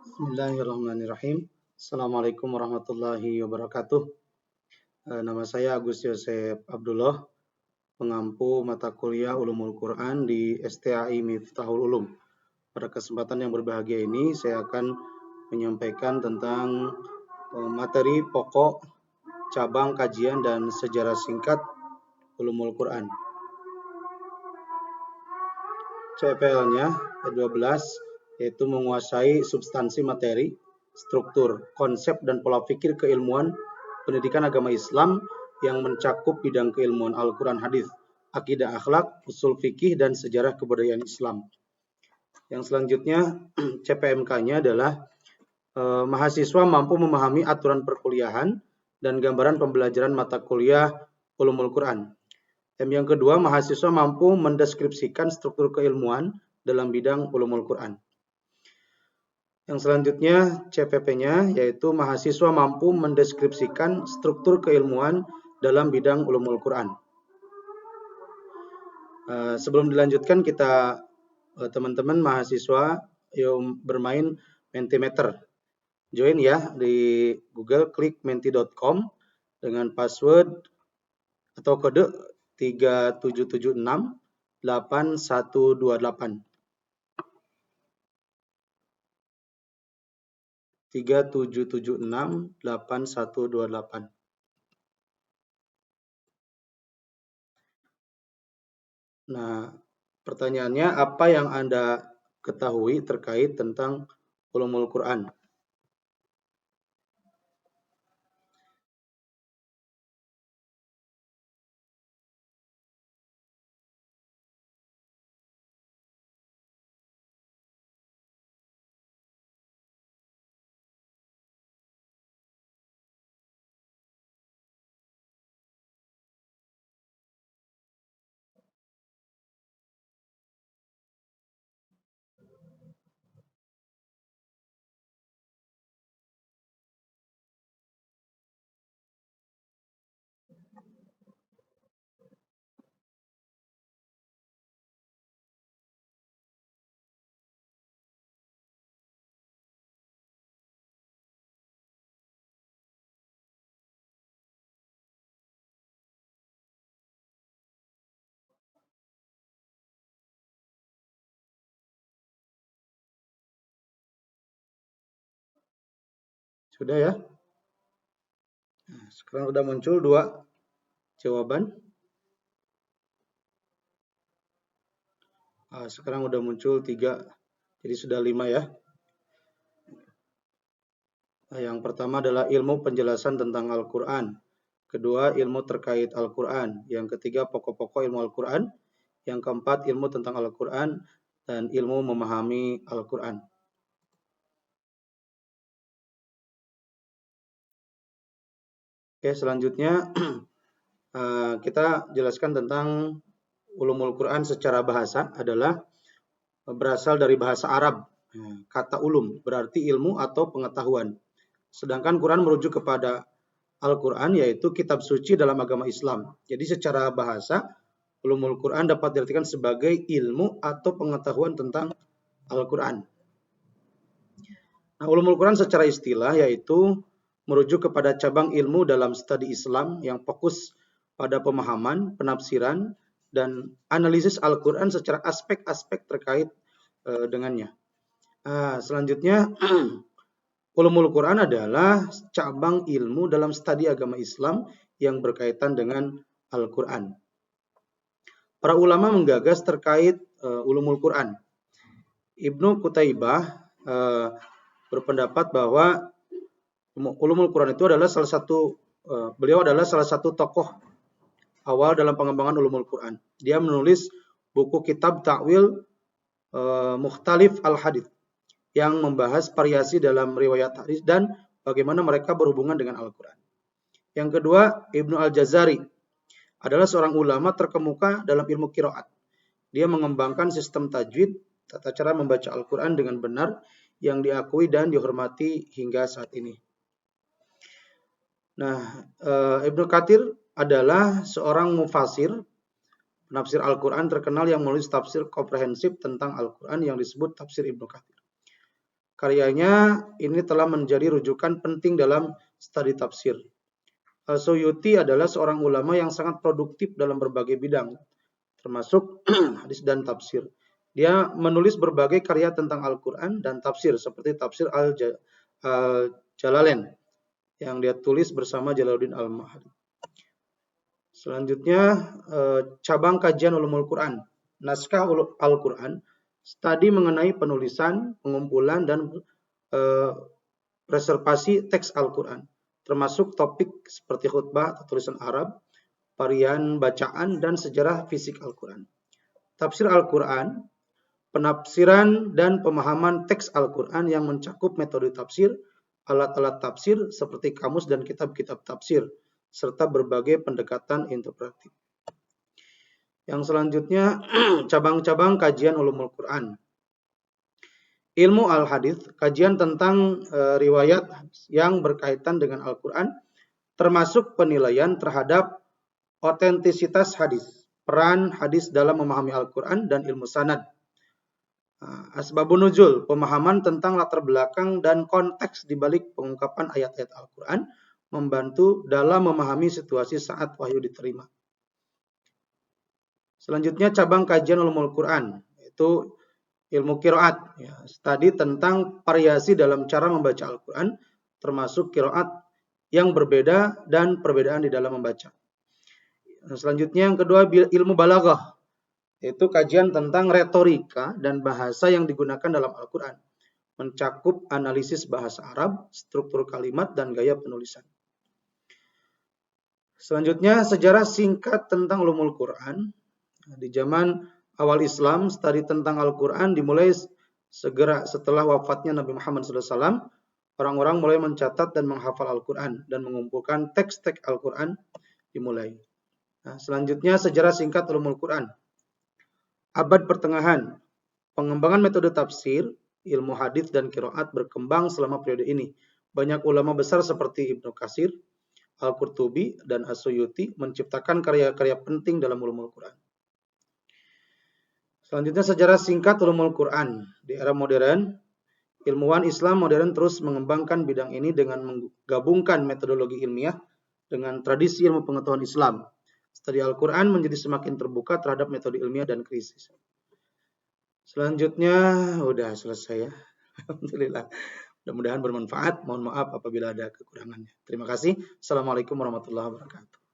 Bismillahirrahmanirrahim. Assalamualaikum warahmatullahi wabarakatuh. Nama saya Agus Yosef Abdullah, pengampu mata kuliah Ulumul Quran di STAI Miftahul Ulum. Pada kesempatan yang berbahagia ini, saya akan menyampaikan tentang materi pokok, cabang kajian, dan sejarah singkat Ulumul Quran. CPL-nya 12, yaitu menguasai substansi materi, struktur, konsep, dan pola pikir keilmuan pendidikan agama Islam yang mencakup bidang keilmuan Al-Quran Hadis, akidah akhlak, usul fikih, dan sejarah kebudayaan Islam. Yang selanjutnya, CPMK-nya adalah mahasiswa mampu memahami aturan perkuliahan dan gambaran pembelajaran mata kuliah Ulumul Quran. Yang kedua, mahasiswa mampu mendeskripsikan struktur keilmuan dalam bidang Ulumul Quran. Yang selanjutnya, CPP-nya yaitu mahasiswa mampu mendeskripsikan struktur keilmuan dalam bidang Ulumul Quran. Sebelum dilanjutkan, kita teman-teman mahasiswa yuk bermain Mentimeter. Join ya di Google, klik menti.com dengan password atau kode 37768128. 37768128. Nah, pertanyaannya, apa yang Anda ketahui terkait tentang Ulumul Quran? Sudah ya? Nah, sekarang sudah muncul 2 jawaban. Sekarang sudah muncul 3, jadi sudah 5 ya. Yang pertama adalah ilmu penjelasan tentang Al-Quran. Kedua, ilmu terkait Al-Quran. Yang ketiga, pokok-pokok ilmu Al-Quran. Yang keempat, ilmu tentang Al-Quran. Dan ilmu memahami Al-Quran. Oke, selanjutnya kita jelaskan tentang Ulumul Quran secara bahasa adalah berasal dari bahasa Arab. Kata ulum berarti ilmu atau pengetahuan. Sedangkan Quran merujuk kepada Al-Quran, yaitu kitab suci dalam agama Islam. Jadi secara bahasa, Ulumul Quran dapat diartikan sebagai ilmu atau pengetahuan tentang Al-Quran. Nah, Ulumul Quran secara istilah yaitu merujuk kepada cabang ilmu dalam studi Islam yang fokus pada pemahaman, penafsiran, dan analisis Al-Quran secara aspek-aspek terkait dengannya. Selanjutnya, Ulumul Quran adalah cabang ilmu dalam studi agama Islam yang berkaitan dengan Al-Quran. Para ulama menggagas terkait Ulumul Quran. Ibnu Qutaibah berpendapat bahwa Ulumul Quran itu adalah beliau adalah salah satu tokoh awal dalam pengembangan Ulumul Quran. Dia menulis buku kitab Ta'wil Mukhtalif Al-Hadits yang membahas variasi dalam riwayat hadis dan bagaimana mereka berhubungan dengan Al-Quran. Yang kedua, Ibnu Al-Jazari adalah seorang ulama terkemuka dalam ilmu qiraat. Dia mengembangkan sistem tajwid, tata cara membaca Al-Quran dengan benar yang diakui dan dihormati hingga saat ini. Nah, Ibnu Katsir adalah seorang mufasir, penafsir Al-Quran terkenal yang menulis tafsir komprehensif tentang Al-Quran yang disebut tafsir Ibnu Katsir. Karyanya ini telah menjadi rujukan penting dalam studi tafsir. Al-Suyuti adalah seorang ulama yang sangat produktif dalam berbagai bidang, termasuk hadis dan tafsir. Dia menulis berbagai karya tentang Al-Quran dan tafsir, seperti tafsir Al-Jalalain yang dia tulis bersama Jalaluddin Al-Mahdi. Selanjutnya, cabang kajian ulumul Quran. Naskah Al-Quran, studi mengenai penulisan, pengumpulan, dan preservasi teks Al-Quran, termasuk topik seperti khutbah atau tulisan Arab, varian bacaan, dan sejarah fisik Al-Quran. Tafsir Al-Quran, penafsiran dan pemahaman teks Al-Quran yang mencakup metode tafsir, alat-alat tafsir seperti kamus dan kitab-kitab tafsir, serta berbagai pendekatan interpretif. Yang selanjutnya, cabang-cabang kajian ulumul Quran. Ilmu al-hadits, kajian tentang riwayat yang berkaitan dengan Al-Quran, termasuk penilaian terhadap otentisitas hadis, peran hadis dalam memahami Al-Quran, dan ilmu sanad. Asbabun nuzul, pemahaman tentang latar belakang dan konteks di balik pengungkapan ayat-ayat Al-Quran, membantu dalam memahami situasi saat wahyu diterima. Selanjutnya cabang kajian ulumul Quran, yaitu ilmu qiraat, studi tentang variasi dalam cara membaca Al-Quran, termasuk qiraat yang berbeda dan perbedaan di dalam membaca. Selanjutnya yang kedua, ilmu balaghah, yaitu kajian tentang retorika dan bahasa yang digunakan dalam Al-Quran, mencakup analisis bahasa Arab, struktur kalimat, dan gaya penulisan. Selanjutnya, sejarah singkat tentang ulumul Quran. Di zaman awal Islam, studi tentang Al-Quran dimulai segera setelah wafatnya Nabi Muhammad SAW. Orang-orang mulai mencatat dan menghafal Al-Quran dan mengumpulkan teks-teks Al-Quran dimulai. Selanjutnya, sejarah singkat ulumul Quran. Abad pertengahan, pengembangan metode tafsir, ilmu hadis dan qiraat berkembang selama periode ini. Banyak ulama besar seperti Ibnu Katsir, Al-Qurtubi, dan As-Suyuti menciptakan karya-karya penting dalam ulumul Quran. Selanjutnya, sejarah singkat ulumul Quran. Di era modern, ilmuwan Islam modern terus mengembangkan bidang ini dengan menggabungkan metodologi ilmiah dengan tradisi ilmu pengetahuan Islam. Studi Al-Quran menjadi semakin terbuka terhadap metode ilmiah dan krisis. Selanjutnya, udah selesai ya. Alhamdulillah. Mudah-mudahan bermanfaat. Mohon maaf apabila ada kekurangannya. Terima kasih. Assalamualaikum warahmatullahi wabarakatuh.